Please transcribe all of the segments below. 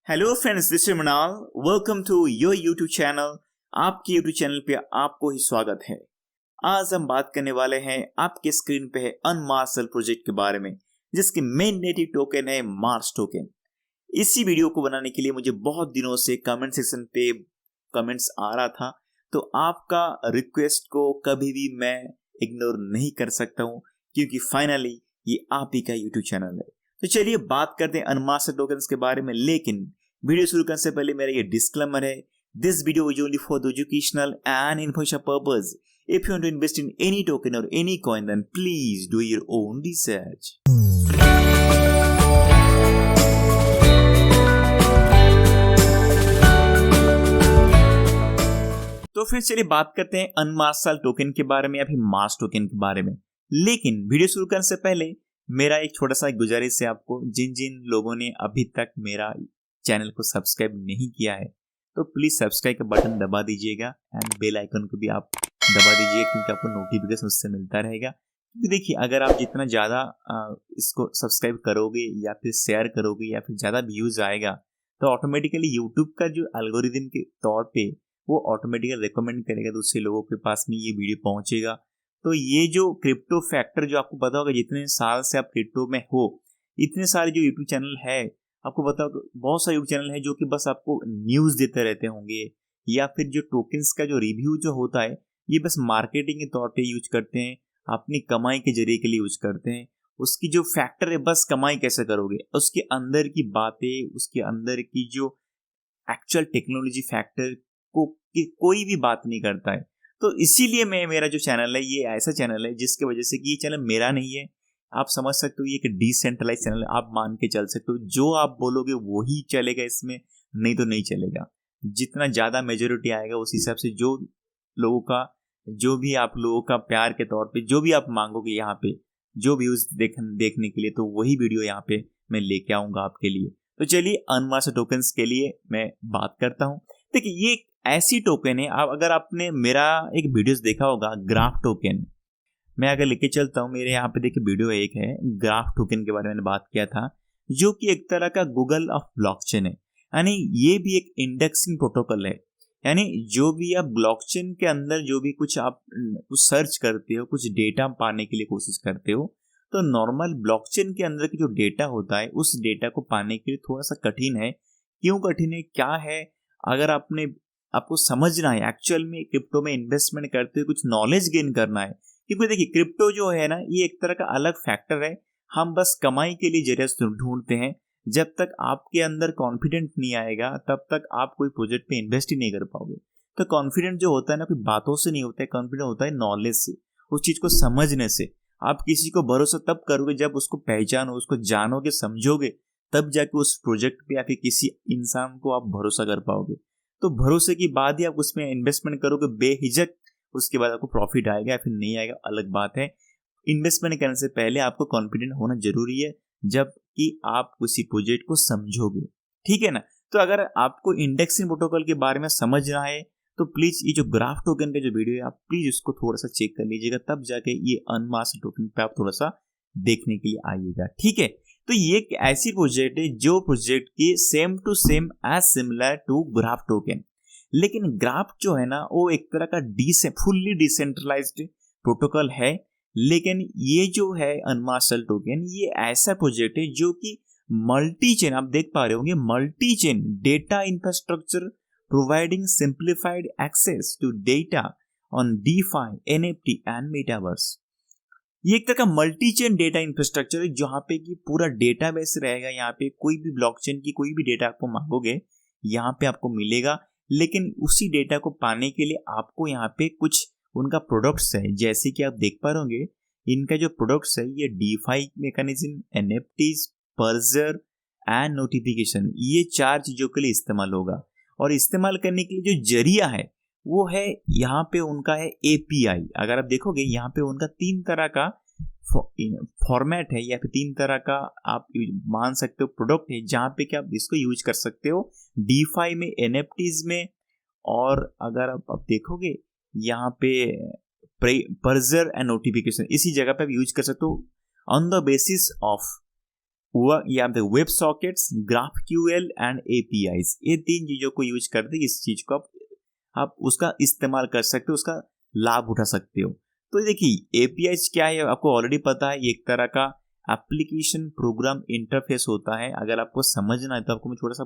Hello friends, this is Mrinal. Welcome to your YouTube channel. आपके YouTube channel पे आपको ही स्वागत है। आज हम बात करने वाले हैं, आपके स्क्रीन पे है अनमार्सल प्रोजेक्ट के बारे में, जिसके मेन नेटिव टोकन है मार्स टोकन। इसी वीडियो को बनाने के लिए मुझे बहुत दिनों से कमेंट सेक्शन पे कमेंट्स आ रहा था, तो आपका रिक्वेस्ट को कभी भी मैं इग्नोर नहीं कर सकता हूँ, क्योंकि फाइनली ये आप ही का यूट्यूब चैनल है। तो चलिए बात करते हैं अनमास्टर टोकन्स के बारे में। लेकिन वीडियो शुरू करने से पहले मेरा ये डिस्क्लेमर है, this video is only for the educational and information purpose. If you want to invest in any token और any coin, then please do your own research. तो फिर चलिए बात करते हैं अनमास्टर टोकन के बारे में या फिर मार्स टोकन के बारे में। लेकिन वीडियो शुरू करने से पहले मेरा एक छोटा सा गुजारिश है आपको, जिन जिन लोगों ने अभी तक मेरा चैनल को सब्सक्राइब नहीं किया है, तो प्लीज सब्सक्राइब का बटन दबा दीजिएगा एंड बेल आइकन को भी आप दबा दीजिएगा, क्योंकि आपको नोटिफिकेशन उससे मिलता रहेगा। क्योंकि देखिए, अगर आप जितना ज़्यादा इसको सब्सक्राइब करोगे या फिर शेयर करोगे या फिर ज़्यादा व्यूज़ आएगा, तो ऑटोमेटिकली यूट्यूब का जो एल्गोरिदम के तौर पे वो ऑटोमेटिकली रिकमेंड करेगा, दूसरे लोगों के पास में ये वीडियो पहुंचेगा। तो ये जो क्रिप्टो फैक्टर, जो आपको पता होगा, जितने साल से आप क्रिप्टो में हो, इतने सारे जो यूट्यूब चैनल है, आपको पता होगा बहुत सारे यूट्यूब चैनल है जो कि बस आपको न्यूज़ देते रहते होंगे, या फिर जो टोकन्स का जो रिव्यू जो होता है, ये बस मार्केटिंग के तौर पे यूज करते हैं, अपनी कमाई के जरिए के लिए यूज करते हैं। उसकी जो फैक्टर है, बस कमाई कैसे करोगे, उसके अंदर की बातें, उसके अंदर की जो एक्चुअल टेक्नोलॉजी फैक्टर को कोई भी बात नहीं करता है। तो इसीलिए मेरा जो चैनल है, ये ऐसा चैनल है जिसकी वजह से कि ये चैनल मेरा नहीं है, आप समझ सकते हो, ये एक डिसेंट्रलाइज चैनल है। आप मान के चल सकते हो, जो आप बोलोगे वही चलेगा इसमें, नहीं तो नहीं चलेगा। जितना ज़्यादा मेजोरिटी आएगा उस हिसाब से जो लोगों का, जो भी आप लोगों का प्यार के तौर पे जो भी आप मांगोगे यहाँ पे, जो व्यूज़ देखने के लिए, तो वही वीडियो यहाँ पे मैं लेके आऊँगा आपके लिए। तो चलिए अनमास्टर टोकन्स के लिए मैं बात करता हूँ। देखिए, ये ऐसी टोकन है, आप अगर आपने मेरा एक वीडियोस देखा होगा ग्राफ टोकन, मैं अगर लेके चलता हूँ, मेरे यहाँ पे देखिए वीडियो एक है, ग्राफ टोकन के बारे में मैंने बात किया था, जो कि एक तरह का गूगल ऑफ ब्लॉकचेन है। यानी ये भी एक इंडेक्सिंग प्रोटोकॉल है। यानी जो भी आप ब्लॉकचेन के अंदर जो भी कुछ आप कुछ सर्च करते हो, कुछ डेटा पाने के लिए कोशिश करते हो, तो नॉर्मल ब्लॉकचेन के अंदर की जो डेटा होता है, उस डेटा को पाने के लिए थोड़ा सा कठिन है। क्यों कठिन है, क्या है, अगर आपको समझना है, एक्चुअल में क्रिप्टो में इन्वेस्टमेंट करते हुए कुछ नॉलेज गेन करना है। क्योंकि देखिए, क्रिप्टो जो है ना, ये एक तरह का अलग फैक्टर है। हम बस कमाई के लिए जरिया ढूंढते हैं। जब तक आपके अंदर कॉन्फिडेंट नहीं आएगा, तब तक आप कोई प्रोजेक्ट पे इन्वेस्ट ही नहीं कर पाओगे। तो कॉन्फिडेंट जो होता है ना, कोई बातों से नहीं होता है, कॉन्फिडेंट होता है नॉलेज से, उस चीज को समझने से। आप किसी को भरोसा तब करोगे जब उसको पहचानो, उसको जानोगे, समझोगे, तब जाके उस प्रोजेक्ट पे या फिर किसी इंसान को आप भरोसा कर पाओगे। तो भरोसे की बाद ही आप उसमें इन्वेस्टमेंट करोगे बेहिचक, उसके बाद आपको प्रॉफिट आएगा या फिर नहीं आएगा अलग बात है। इन्वेस्टमेंट करने से पहले आपको कॉन्फिडेंट होना जरूरी है, जब कि आप उसी प्रोजेक्ट को समझोगे, ठीक है ना। तो अगर आपको इंडेक्सिंग प्रोटोकॉल के बारे में समझना है, तो प्लीज ये जो ग्राफ टोकन का जो वीडियो है, आप प्लीज उसको थोड़ा सा चेक कर लीजिएगा, तब जाके ये अनमास्टर टोकन पे आप थोड़ा सा देखने के लिए आइएगा, ठीक है। तो ये एक ऐसी प्रोजेक्ट है जो प्रोजेक्ट की same to same as similar to graph token. लेकिन ग्राफ जो है ना, वो एक तरह का फुल्ली डिसेंट्रलाइज्ड प्रोटोकॉल है। लेकिन ये जो है अनमास्टर टोकन, ये ऐसा प्रोजेक्ट है जो कि मल्टी चेन, आप देख पा रहे होंगे, multi chain data infrastructure providing simplified access to data on DeFi, NFT and metaverse. ये एक तरह का मल्टी चेन डेटा इंफ्रास्ट्रक्चर है, जहाँ पे कि पूरा डेटा बेस रहेगा। यहाँ पे कोई भी ब्लॉकचेन की कोई भी डेटा आपको मांगोगे, यहाँ पे आपको मिलेगा। लेकिन उसी डेटा को पाने के लिए आपको यहाँ पे कुछ उनका प्रोडक्ट्स है, जैसे कि आप देख पा रहे होंगे, इनका जो प्रोडक्ट्स है, ये DeFi मैकेनिज्म, NFTs, पर्जर एंड नोटिफिकेशन, ये 4 चीजों के लिए इस्तेमाल होगा। और इस्तेमाल करने के लिए जो जरिया है, वो है यहाँ पे उनका है API। अगर आप देखोगे, यहाँ पे उनका 3 तरह का फॉर्मेट है, या फिर 3 तरह का आप मान सकते हो प्रोडक्ट है, जहाँ पे कि आप इसको यूज कर सकते हो DeFi में, NFTs में, और अगर आप देखोगे यहाँ पे पर्जर एंड नोटिफिकेशन, इसी जगह पे आप यूज कर सकते हो ऑन द बेसिस ऑफ या web sockets, GraphQL and APIs, ये 3 चीज़ों को यूज करते इस चीज़ को आप उसका इस्तेमाल कर सकते हो, उसका लाभ उठा सकते हो। तो देखिए APIs क्या है, आपको ऑलरेडी पता है, ये एक तरह का एप्लीकेशन प्रोग्राम इंटरफेस होता है। अगर आपको समझना है तो आपको मैं थोड़ा सा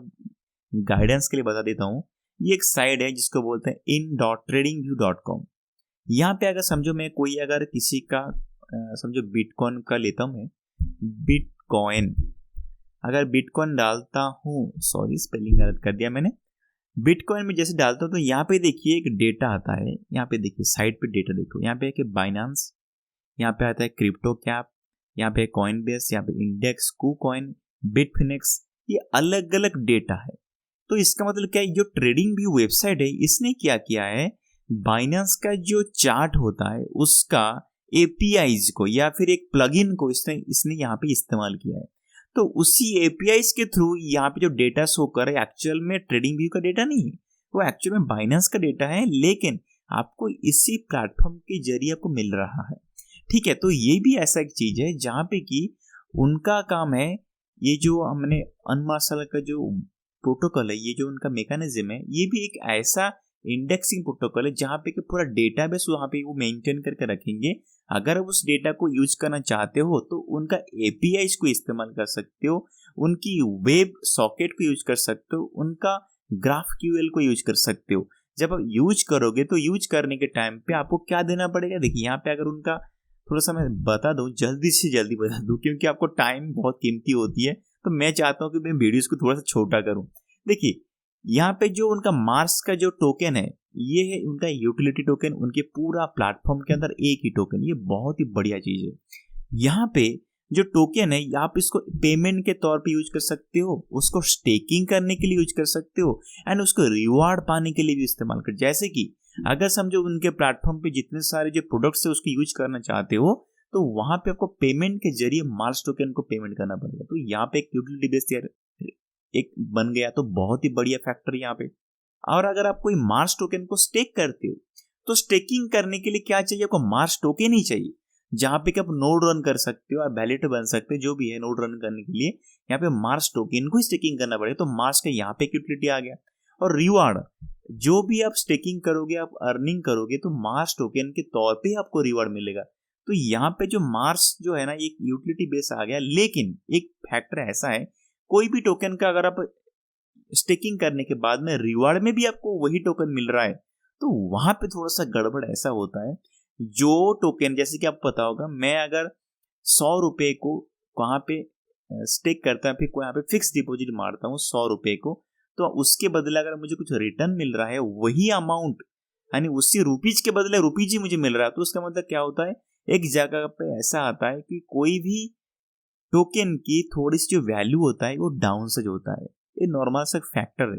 गाइडेंस के लिए बता देता हूँ। ये एक साइट है जिसको बोलते हैं in.tradingview.com। यहाँ पे अगर समझो मैं कोई अगर किसी का समझो बिटकॉइन का लेता हूँ, मैं बिटकॉइन अगर बिटकॉइन डालता हूँ, सॉरी स्पेलिंग गलत कर दिया मैंने, बिटकॉइन में जैसे डालता हूँ तो यहाँ पे देखिए एक डेटा आता है। यहाँ पे देखिए साइट पे डेटा देखो, यहाँ पे है कि बाइनेंस, यहाँ पे आता है क्रिप्टो कैप, यहाँ पे कॉइनबेस, यहाँ पे इंडेक्स, कुकॉइन, बिटफिनेक्स, ये अलग अलग डेटा है। तो इसका मतलब क्या है, जो ट्रेडिंग व्यू वेबसाइट है इसने क्या किया है, बाइनेंस का जो चार्ट होता है उसका एपीआईज को या फिर एक प्लगइन को इसने यहाँ पे इस्तेमाल किया है। तो उसी एपीआईज के थ्रू यहाँ पे जो डेटा शो कर रहा है एक्चुअल में ट्रेडिंग व्यू का डेटा नहीं है, वो एक्चुअल में बाइनेंस का डेटा है, लेकिन आपको इसी प्लेटफॉर्म के जरिए आपको मिल रहा है। ठीक है, तो ये भी ऐसा एक चीज है जहाँ पे कि उनका काम है, ये जो हमने अनमार्शल का जो प्रोटोकॉल है, ये जो उनका मैकेनिज्म है, ये भी एक ऐसा इंडेक्सिंग प्रोटोकॉल है जहाँ पे कि पूरा डेटाबेस वहाँ पे वो मेंटेन करके रखेंगे। अगर आप उस डेटा को यूज करना चाहते हो तो उनका एपीआईज को इस्तेमाल कर सकते हो, उनकी वेब सॉकेट को यूज कर सकते हो, उनका GraphQL को यूज कर सकते हो। जब आप यूज करोगे तो यूज करने के टाइम पे आपको क्या देना पड़ेगा, देखिए यहाँ पे अगर उनका थोड़ा सा मैं बता दूं, जल्दी से जल्दी बता दूं क्योंकि आपको टाइम बहुत कीमती होती है, तो मैं चाहता हूँ कि मैं वीडियोस को थोड़ा सा छोटा करूँ। देखिए यहाँ पे जो उनका मार्स का जो टोकन है, ये है उनका यूटिलिटी टोकन, उनके पूरा प्लेटफॉर्म के अंदर एक ही टोकन, ये बहुत ही बढ़िया चीज है। यहाँ पे जो टोकन है आप इसको पेमेंट के तौर पे यूज कर सकते हो, उसको स्टेकिंग करने के लिए यूज कर सकते हो, एंड उसको रिवार्ड पाने के लिए भी इस्तेमाल कर। जैसे कि अगर समझो उनके प्लेटफॉर्म पे जितने सारे जो प्रोडक्ट्स है उसको यूज करना चाहते हो तो वहां पे आपको पेमेंट के जरिए मार्स टोकन को पेमेंट करना पड़ेगा। तो यहाँ पे एक यूटिलिटी बेस एक बन गया, तो बहुत ही बढ़िया फैक्टर यहाँ पे। और अगर आप कोई मार्स टोकन को स्टेक करते हो तो स्टेकिंग करने के लिए क्या चाहिए, आपको मार्स टोकन ही चाहिए, जहां पे कि आप नोड रन कर सकते हो, आप वैलिड बन सकते हो, जो भी है नोड रन करने के लिए यहाँ पे मार्स टोकन को स्टेकिंग करना पड़ेगा। तो मार्स का यहाँ पे यूटिलिटी आ गया। और रिवार्ड, जो भी आप स्टेकिंग करोगे, आप अर्निंग करोगे तो मार्स टोकन के तौर पे आपको रिवार्ड मिलेगा। तो यहाँ पे जो मार्स जो है ना, एक यूटिलिटी बेस आ गया। लेकिन एक फैक्टर ऐसा है, कोई भी टोकन का अगर आप स्टेकिंग करने के बाद में रिवार्ड में भी आपको वही टोकन मिल रहा है तो वहां पे थोड़ा सा गड़बड़ ऐसा होता है। जो टोकन, जैसे कि आपको पता होगा, मैं अगर 100 रुपए को वहां पे स्टेक करता हूँ, फिर यहाँ पे फिक्स डिपॉजिट मारता हूँ 100 रुपए को, तो उसके बदले अगर मुझे कुछ रिटर्न मिल रहा है वही अमाउंट, यानी उसी रुपीज के बदले रुपीज ही मुझे मिल रहा है, तो उसका मतलब क्या होता है, एक जगह पे ऐसा आता है कि कोई भी टोकन की थोड़ी सी जो वैल्यू होता है वो डाउन से होता है। ये नॉर्मल सा फैक्टर है।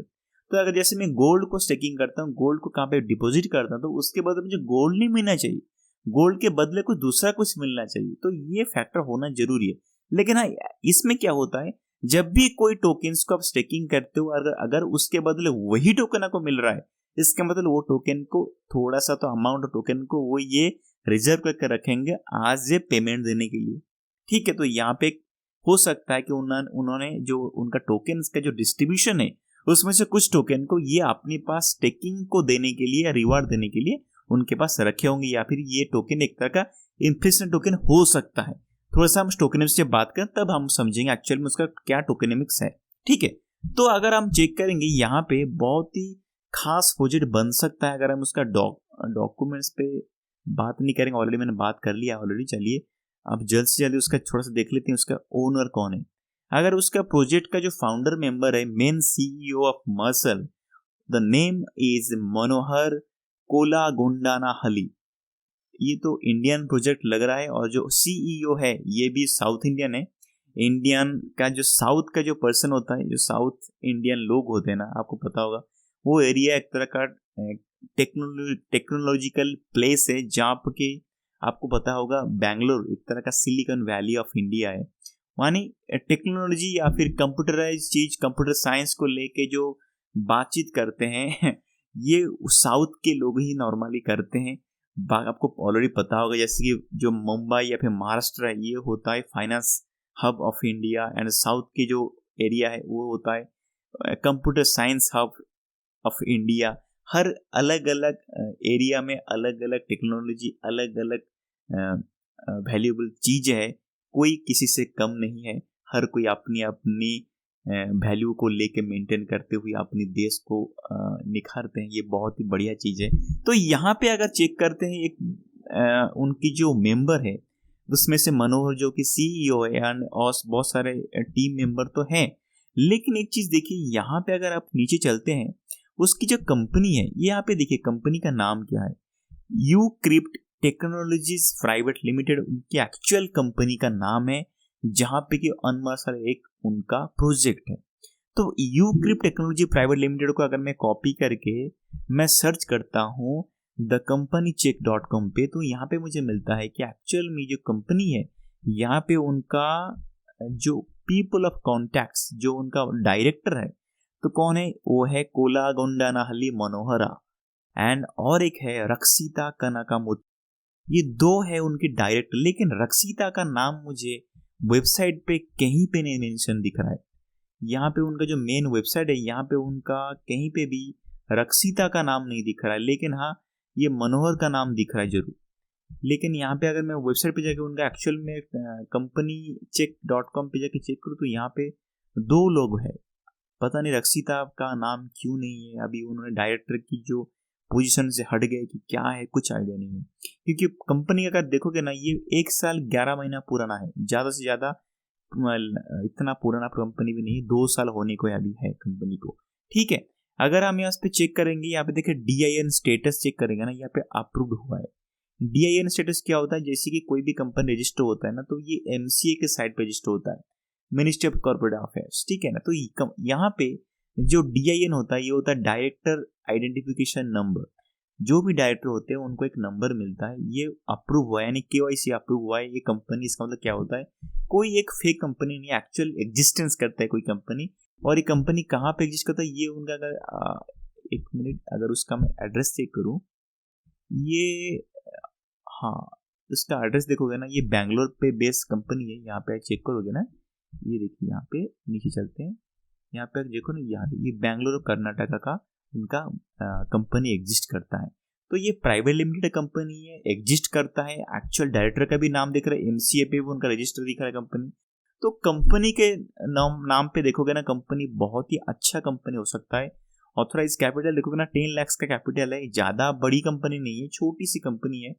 तो अगर जैसे मैं गोल्ड को स्टेकिंग करता हूँ, गोल्ड को कहाँ पे डिपॉजिट करता हूँ, तो उसके बदले मुझे गोल्ड नहीं मिलना चाहिए, गोल्ड के बदले कुछ दूसरा कुछ मिलना चाहिए। तो ये फैक्टर होना जरूरी है। लेकिन हाँ, इसमें क्या होता है, जब भी कोई टोकन्स को आप स्टेकिंग करते हो, अगर उसके बदले वही टोकन आपको मिल रहा है, इसका मतलब वो टोकन को थोड़ा सा तो अमाउंट टोकन को वो ये रिजर्व करके रखेंगे आज ये पेमेंट देने के लिए। ठीक है, तो यहाँ पे हो सकता है कि उन्होंने जो उनका टोकन का जो डिस्ट्रीब्यूशन है उसमें से कुछ टोकन को ये अपने पास स्टेकिंग को देने के लिए या रिवार्ड देने के लिए उनके पास रखे होंगे, या फिर ये टोकन एक तरह का इन्फ्लेशन टोकन हो सकता है। थोड़ा सा हम टोकनिम्स से बात करें तब हम समझेंगे एक्चुअल में उसका क्या टोकनिमिक्स है। ठीक है, तो अगर हम चेक करेंगे यहाँ पे बहुत ही खास प्रोजेक्ट बन सकता है। अगर हम उसका डॉक्यूमेंट्स पे बात नहीं करेंगे, ऑलरेडी मैंने बात कर लिया ऑलरेडी। चलिए अब जल्द से जल्दी उसका थोड़ा सा देख लेते हैं, उसका ओनर कौन है। अगर उसका प्रोजेक्ट का जो फाउंडर मेंबर है, main CEO of Mersal, the name is Manohar Kolagondanahalli. ये तो इंडियन प्रोजेक्ट लग रहा है, और जो सीईओ है ये भी साउथ इंडियन है। इंडियन का जो साउथ का जो पर्सन होता है, जो साउथ इंडियन लोग होते हैं ना, आपको पता होगा वो एरिया एक तरह का टेक्नोलॉजिकल प्लेस है, जहाँ पे आपको पता होगा बेंगलोर एक तरह का सिलिकॉन वैली ऑफ इंडिया है। मानी टेक्नोलॉजी या फिर कंप्यूटराइज चीज, कंप्यूटर साइंस को लेके जो बातचीत करते हैं ये साउथ के लोग ही नॉर्मली करते हैं। आपको ऑलरेडी पता होगा, जैसे कि जो मुंबई या फिर महाराष्ट्र है, ये होता है finance hub of India, and south की जो एरिया है वो होता है computer science hub of India. हर अलग अलग एरिया में अलग अलग टेक्नोलॉजी, अलग अलग वैल्यूएबल चीज है, कोई किसी से कम नहीं है। हर कोई अपनी अपनी वैल्यू को लेके मेंटेन करते हुए अपने देश को निखारते हैं। ये बहुत ही बढ़िया चीज़ है। तो यहाँ पे अगर चेक करते हैं एक उनकी जो मेंबर है उसमें से मनोहर जो कि सीईओ है, एंड और बहुत सारे टीम मेंबर तो हैं, लेकिन एक चीज़ देखिए यहाँ पे अगर आप नीचे चलते हैं उसकी जो कंपनी है, ये यहाँ पे देखिए कंपनी का नाम क्या है, यूक्रिप्ट टेक्नोलॉजीज प्राइवेट लिमिटेड उनकी एक्चुअल कंपनी का नाम है, जहां पे कि अनमार्सल एक उनका प्रोजेक्ट है। तो यूक्रिप्ट टेक्नोलॉजी प्राइवेट लिमिटेड को अगर मैं कॉपी करके मैं सर्च करता हूँ द कंपनी चेक.com पे, तो यहाँ पे मुझे मिलता है कि एक्चुअल में जो कंपनी है यहाँ पे उनका जो पीपल ऑफ कॉन्टैक्ट्स, जो उनका डायरेक्टर है तो कौन है, वो है कोलागोंडानाहल्ली मनोहरा, एंड और एक है रक्षिता कनकामुथ। ये दो है उनके डायरेक्टर, लेकिन रक्षिता का नाम मुझे वेबसाइट पे कहीं पे नहीं मेंशन दिख रहा है। यहाँ पे उनका जो मेन वेबसाइट है यहाँ पे उनका कहीं पे भी रक्षिता का नाम नहीं दिख रहा है, लेकिन हाँ ये मनोहर का नाम दिख रहा है जरूर। लेकिन यहाँ पे अगर मैं वेबसाइट पे जाके उनका एक्चुअल में कंपनी चेक.com पे जाके चेक करूँ तो यहाँ पे दो लोग हैं। पता नहीं रक्षिता का नाम क्यों नहीं है, अभी उन्होंने डायरेक्टर की जो पोजीशन से हट गए कि क्या है, कुछ आइडिया नहीं है। क्योंकि कंपनी अगर देखोगे ना, ये 1 साल 11 महीना पुराना है, ज़्यादा से ज़्यादा इतना पुराना कंपनी भी नहीं, 2 साल होने को अभी है कंपनी को। ठीक है, अगर हम यहाँ पे चेक करेंगे, यहाँ पे देखिए DIN स्टेटस चेक करेंगे ना, यहाँ पे अप्रूव्ड हुआ है। DIN स्टेटस क्या होता है, जैसे कि कोई भी कंपनी रजिस्टर होता है ना, तो ये MCA के साइट पे रजिस्टर होता है, मिनिस्ट्री ऑफ कॉर्पोरेट अफेयर्स। ठीक है ना, तो यहाँ पे जो DIN होता है ये होता है डायरेक्टर आइडेंटिफिकेशन नंबर। जो भी डायरेक्टर होते हैं उनको एक नंबर मिलता है, ये अप्रूव हुआ है, यानी KYC अप्रूव हुआ है ये कंपनी। इसका मतलब क्या होता है, कोई एक फेक कंपनी नहीं, एक्चुअल एग्जिस्टेंस करता है कोई कंपनी। और ये कंपनी कहाँ पे एग्जिस्ट करता है, ये उनका अगर एक मिनट अगर उसका मैं एड्रेस चेक करूँ, ये हाँ इसका एड्रेस देखोगे ना, ये बैंगलोर पे बेस्ड कंपनी है। यहाँ पे चेक करोगे ना, ये देखिए यहाँ पे नीचे चलते हैं, यहाँ पे देखो ना, यहाँ ये बैंगलोर और कर्नाटका का उनका कंपनी एग्जिस्ट करता है। तो ये प्राइवेट लिमिटेड कंपनी है, एग्जिस्ट करता है। एक्चुअल डायरेक्टर का भी नाम दिख रहा है, MCA पे भी उनका रजिस्टर दिख रहा है कंपनी। तो कंपनी के नाम पे देखोगे ना, कंपनी बहुत ही अच्छा कंपनी हो सकता है। ऑथराइज कैपिटल देखोगे ना, 10 लाख का कैपिटल है, ज़्यादा बड़ी कंपनी नहीं है, छोटी सी कंपनी है,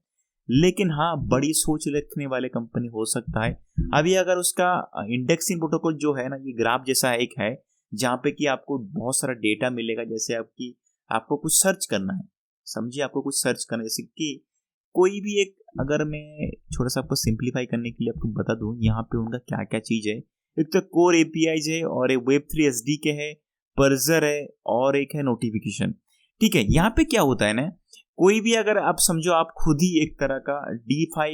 लेकिन हाँ बड़ी सोच रखने वाले कंपनी हो सकता है। अभी अगर उसका इंडेक्सिंग प्रोटोकॉल जो है ना, ये ग्राफ जैसा एक है, जहाँ पे कि आपको बहुत सारा डेटा मिलेगा। जैसे आपको कुछ सर्च करना है, समझिए आपको कुछ सर्च करना है, जैसे कि कोई भी एक, अगर मैं छोटा सा आपको सिंप्लीफाई करने के लिए आपको बता दूं, यहाँ पे उनका क्या क्या चीज़ है। एक तो कोर APIs है, और एक Web3 SDK है, पर्जर है, और एक है नोटिफिकेशन। ठीक है, यहाँ पे क्या होता है ना, कोई भी अगर आप समझो आप खुद ही एक तरह का DeFi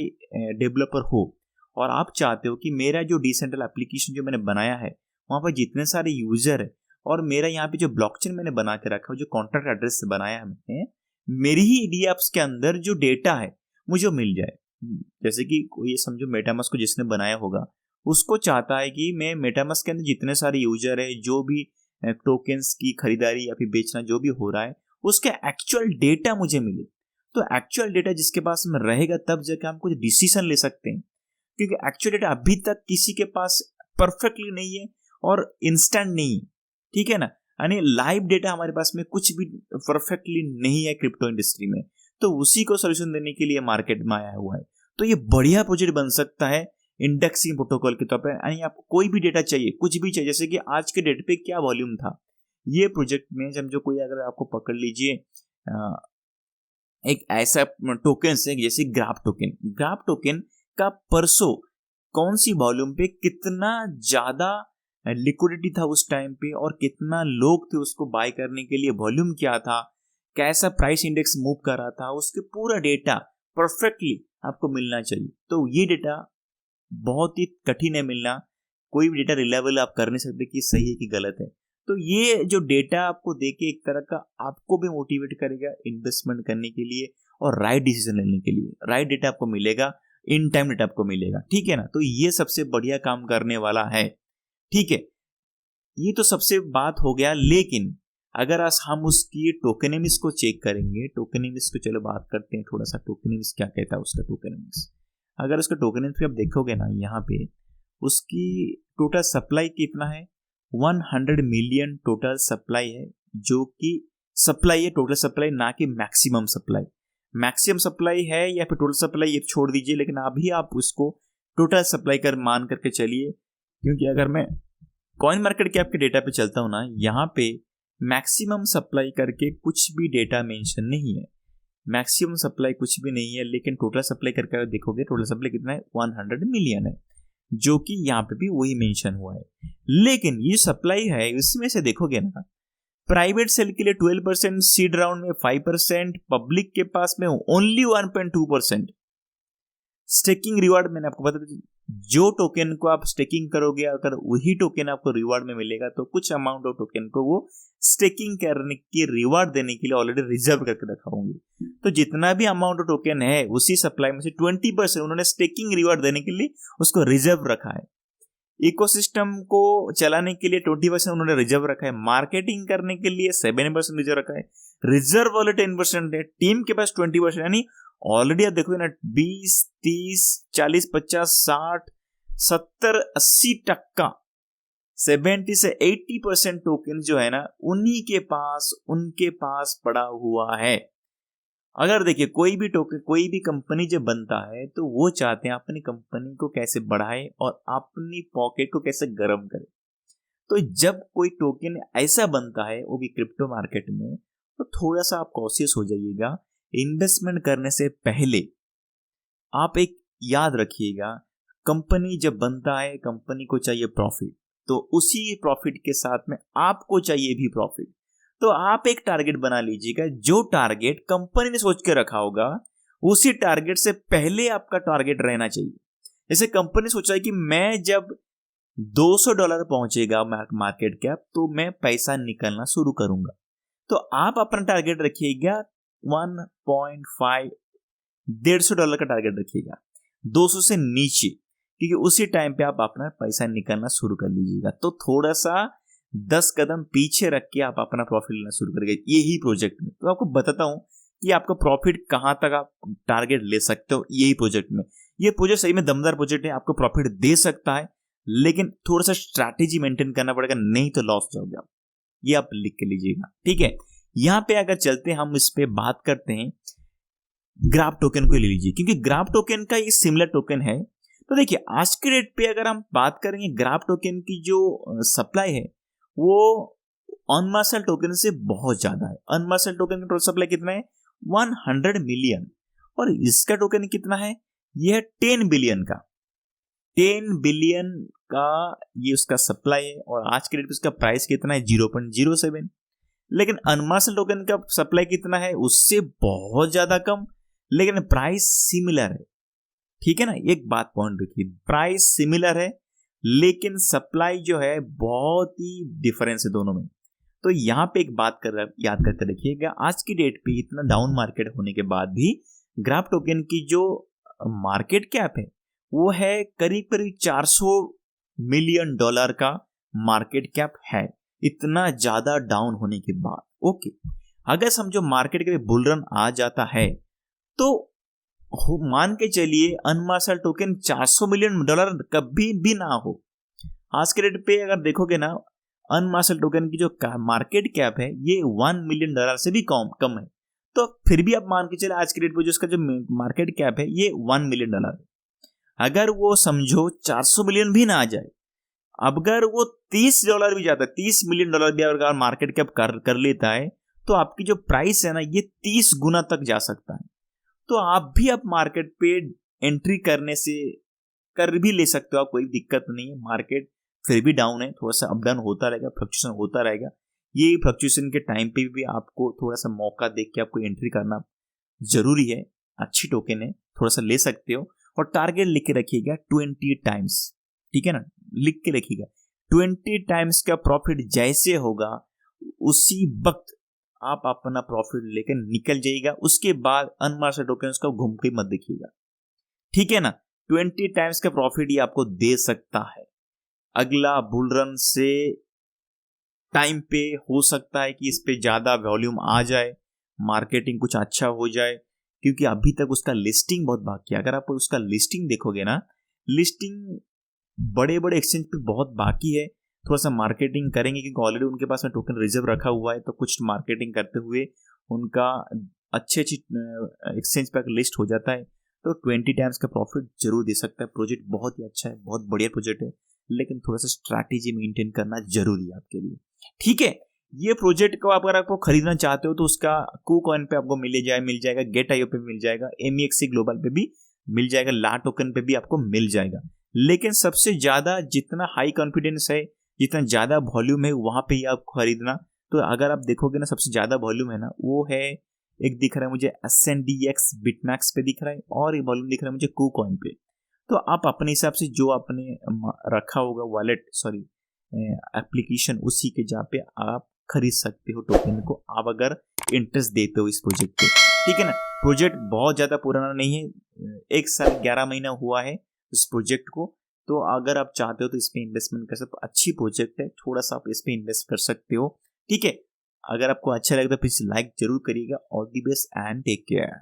डेवलपर हो, और आप चाहते हो कि मेरा जो डिसेंट्रल एप्लीकेशन जो मैंने बनाया है वहाँ पर जितने सारे यूजर है, और मेरा यहाँ पे जो ब्लॉकचेन मैंने बना के रखा है, जो कॉन्ट्रैक्ट एड्रेस से बनाया है मैंने, मेरी ही DApps के अंदर जो डेटा है मुझे मिल जाए। जैसे कि ये समझो मेटामास्क को जिसने बनाया होगा उसको चाहता है कि मैं मेटामास्क के अंदर जितने सारे यूजर है, जो भी टोकन्स की खरीदारी या फिर बेचना जो भी हो रहा है, उसका एक्चुअल डेटा मुझे मिले। तो एक्चुअल डेटा जिसके पास में रहेगा तब जाके हम कुछ डिसीजन ले सकते हैं, क्योंकि एक्चुअल डेटा अभी तक किसी के पास परफेक्टली नहीं है और इंस्टेंट नहीं है। ठीक है ना, यानी लाइव डेटा हमारे पास में कुछ भी परफेक्टली नहीं है क्रिप्टो इंडस्ट्री में। तो उसी को सोल्यूशन देने के लिए मार्केट में आया हुआ है। तो ये बढ़िया प्रोजेक्ट बन सकता है इंडेक्सिंग प्रोटोकॉल के तौर पर। यानी आपको कोई भी डेटा चाहिए, कुछ भी चाहिए, जैसे कि आज के डेट पे क्या वॉल्यूम था, ये प्रोजेक्ट में समझो कोई अगर आपको पकड़ लीजिए एक ऐसा टोकन है जैसे ग्राफ टोकन का परसों कौन सी वॉल्यूम पे कितना ज्यादा लिक्विडिटी था उस टाइम पे, और कितना लोग थे उसको बाय करने के लिए, वॉल्यूम क्या था, कैसा प्राइस इंडेक्स मूव कर रहा था, उसके पूरा डेटा परफेक्टली आपको मिलना चाहिए। तो ये डेटा बहुत ही कठिन है मिलना, कोई भी डेटा रिलायबल आप कर नहीं सकते कि सही है कि गलत है। तो ये जो डेटा आपको देके एक तरह का आपको भी मोटिवेट करेगा इन्वेस्टमेंट करने के लिए और राइट डिसीजन लेने के लिए। राइट डेटा आपको मिलेगा इन टाइम डेटा आपको मिलेगा, ठीक है ना। तो ये सबसे बढ़िया काम करने वाला है, ठीक है। ये तो सबसे बात हो गया, लेकिन अगर आज हम उसकी टोकेनेमिक्स को चेक करेंगे, टोकेनेमिक्स को चलो बात करते हैं थोड़ा सा, टोकेनेमिक्स क्या कहता है उसका टोकेनेमिक्स। अगर उसका टोकेनेमिक्स आप देखोगे ना, यहाँ पे उसकी टोटल सप्लाई कितना है, 100 मिलियन टोटल सप्लाई है, जो कि सप्लाई है, टोटल सप्लाई, ना कि मैक्सिमम सप्लाई। मैक्सिमम सप्लाई है या फिर टोटल सप्लाई ये छोड़ दीजिए, लेकिन अभी आप उसको टोटल सप्लाई कर मान करके चलिए, क्योंकि अगर मैं कॉइन मार्केट कैप के डेटा पे चलता हूं ना, यहाँ पे मैक्सिमम सप्लाई करके कुछ भी डेटा मेंशन नहीं है, मैक्सिमम सप्लाई कुछ भी नहीं है, लेकिन टोटल सप्लाई करके देखोगे टोटल सप्लाई कितना है, 100 मिलियन है, जो कि यहाँ पे भी वही मेंशन हुआ है। लेकिन ये सप्लाई है, इसमें से देखोगे ना, प्राइवेट सेल के लिए 12%, सीड राउंड में 5%, पब्लिक के पास में ओनली 1.2%। स्टेकिंग रिवार्ड मैंने आपको बता दिया, जो टोकन को आप स्टेकिंग करोगे, अगर वही टोकन आपको रिवार्ड में मिलेगा, तो कुछ अमाउंट ऑफ टोकन को वो स्टेकिंग करने की रिवार्ड देने के लिए ऑलरेडी रिजर्व करके रखा होंगे। तो जितना भी अमाउंट ऑफ टोकन है उसी सप्लाई में से 20% उन्होंने स्टेकिंग रिवार्ड देने के लिए उसको रिजर्व रखा है। इकोसिस्टम को चलाने के लिए 20% उन्होंने रिजर्व रखा है, मार्केटिंग करने के लिए 7% रिजर्व रखा है, रिजर्व वाले 10% है, टीम के पास 20%, यानी ऑलरेडी आप देखोगे ना 20, 30, 40, 50, 60, 70, 80%, 70 से 80% टोकन जो है ना उन्हीं के पास, उनके पास पड़ा हुआ है। अगर देखिए कोई भी टोकन, कोई भी कंपनी जब बनता है तो वो चाहते हैं अपनी कंपनी को कैसे बढ़ाए और अपनी पॉकेट को कैसे गर्म करे। तो जब कोई टोकन ऐसा बनता है, वो भी क्रिप्टो मार्केट में, तो थोड़ा सा आप कॉशियस हो जाइएगा। इन्वेस्टमेंट करने से पहले आप एक याद रखिएगा, कंपनी जब बनता है, कंपनी को चाहिए प्रॉफिट, तो उसी प्रॉफिट के साथ में आपको चाहिए भी प्रॉफिट। तो आप एक टारगेट बना लीजिएगा, जो टारगेट कंपनी ने सोच के रखा होगा, उसी टारगेट से पहले आपका टारगेट रहना चाहिए। जैसे कंपनी सोचा है कि मैं जब $200 पहुंचेगा मार्केट कैप, तो मैं पैसा निकलना शुरू करूंगा, तो आप अपना टारगेट रखिएगा 1.5, $150 का टारगेट रखिएगा, 200 से नीचे, क्योंकि उसी टाइम पे आप अपना पैसा निकालना शुरू कर लीजिएगा। तो थोड़ा सा 10 कदम पीछे रख के आप अपना प्रॉफिट लेना शुरू करेंगे यही प्रोजेक्ट में। तो आपको बताता हूं कि आपका प्रॉफिट कहां तक आप टारगेट ले सकते हो यही प्रोजेक्ट में। ये प्रोजेक्ट सही में दमदार प्रोजेक्ट है, आपको प्रॉफिट दे सकता है, लेकिन थोड़ा सा स्ट्रैटेजी मेंटेन करना पड़ेगा, नहीं तो लॉस जाओगे आप। ये आप लिख के लीजिएगा, ठीक है। यहां पे अगर चलते हैं, हम इस पे बात करते हैं, ग्राफ टोकन को ले लीजिए, क्योंकि ग्राफ टोकन का ये सिमिलर टोकन है। तो देखिए आज के डेट पे अगर हम बात करेंगे, ग्राफ टोकन की जो सप्लाई है वो अनमार्शल टोकन से बहुत ज्यादा है। अनमार्शल टोकन का टोटल सप्लाई कितना है, 100 मिलियन, और इसका टोकन कितना है, यह है 10 बिलियन का। 10 बिलियन का ये उसका सप्लाई है, और आज के डेट पे उसका प्राइस कितना है, 0.07। लेकिन अनमार्शल टोकन का सप्लाई कितना है, उससे बहुत ज्यादा कम, लेकिन प्राइस सिमिलर है, ठीक है ना। एक बात पॉइंट रखिए, प्राइस सिमिलर है लेकिन सप्लाई जो है बहुत ही डिफरेंस है दोनों में। तो यहां पे एक बात याद करके रखिएगा, आज की डेट पे इतना डाउन मार्केट होने के बाद भी ग्राफ टोकन की जो मार्केट कैप है वो है करीब करीब $400 मिलियन का मार्केट कैप है, इतना ज्यादा डाउन होने के बाद। ओके, अगर समझो मार्केट के बुल रन आ जाता है, तो मान के चलिए अनमार्शल टोकन $400 मिलियन कभी भी ना हो। आज के रेट पे अगर देखोगे ना, अनमार्शल टोकन की जो मार्केट कैप है ये $1 मिलियन से भी कम है। तो फिर भी आप मान के चले आज के रेट पे जो इसका जो मार्केट कैप है ये $1 मिलियन है। अगर वो समझो 400 मिलियन भी ना आ जाए, अगर वो $30 भी जाता है, $30 मिलियन भी अगर मार्केट कैप कर लेता है, तो आपकी जो प्राइस है ना ये 30 गुना तक जा सकता है। तो आप भी आप मार्केट पे एंट्री करने से कर भी ले सकते हो, आप, कोई दिक्कत नहीं है। मार्केट फिर भी डाउन है, थोड़ा सा अप डाउन होता रहेगा, फ्लक्चुएशन होता रहेगा। ये फ्लक्चुएशन के टाइम पे भी आपको थोड़ा सा मौका देख के आपको एंट्री करना जरूरी है। अच्छी टोकन है, थोड़ा सा ले सकते हो, और टारगेट लिख के रखिएगा 20 टाइम्स, ठीक है ना, लिख के रखिएगा 20 टाइम्स का प्रॉफिट जैसे होगा उसी वक्त आप अपना प्रॉफिट लेकर निकल जाइएगा। उसके बाद अनमार्शल टोकन्स को घूम के मत देखिएगा, ठीक है ना। 20 टाइम्स का प्रॉफिट ये आपको दे सकता है। अगला बुल रन से टाइम पे हो सकता है कि इस पे ज्यादा वॉल्यूम आ जाए, मार्केटिंग कुछ अच्छा हो जाए, क्योंकि अभी तक उसका लिस्टिंग बहुत बाकी है। अगर आप उसका लिस्टिंग देखोगे ना, लिस्टिंग बड़े बड़े एक्सचेंज पे बहुत बाकी है। थोड़ा सा मार्केटिंग करेंगे क्योंकि ऑलरेडी उनके पास में टोकन रिजर्व रखा हुआ है, तो कुछ मार्केटिंग करते हुए उनका अच्छे अच्छी एक्सचेंज पे लिस्ट हो जाता है तो 20 टाइम्स का प्रॉफिट जरूर दे सकता है। प्रोजेक्ट बहुत ही अच्छा है, बहुत बढ़िया प्रोजेक्ट है, लेकिन थोड़ा सा स्ट्रैटेजी मेंटेन करना जरूरी है आपके लिए। ठीक है, ये प्रोजेक्ट को अगर आपको खरीदना चाहते हो तो उसका KuCoin पे आपको मिल जाएगा, Gate.io पे मिल जाएगा, MEXC ग्लोबल पे भी मिल जाएगा, ला टोकन पे भी आपको मिल जाएगा। लेकिन सबसे ज्यादा जितना हाई कॉन्फिडेंस है, जितना ज्यादा वॉल्यूम है, वहां पे ही आप खरीदना। तो अगर आप देखोगे ना, सबसे ज्यादा वॉल्यूम है ना, वो है, एक दिख रहा है मुझे SNDX बिटमैक्स पे दिख रहा है, और एक वॉल्यूम दिख रहा है मुझे KuCoin पे। तो आप अपने हिसाब से जो आपने रखा होगा वॉलेट, सॉरी एप्लीकेशन, उसी के जहाँ पे आप खरीद सकते हो टोकन को, आप अगर इंटरेस्ट देते हो इस प्रोजेक्ट पे। ठीक है ना। प्रोजेक्ट बहुत ज्यादा पुराना नहीं है, 1 साल 11 महीना हुआ है इस प्रोजेक्ट को। तो अगर आप चाहते हो तो इस पे इन्वेस्टमेंट कर सकते हो, अच्छी प्रोजेक्ट है, थोड़ा सा आप इस पे इन्वेस्ट कर सकते हो। ठीक है, अगर आपको अच्छा लगता है तो प्लीज लाइक जरूर करिएगा। All the best and take care.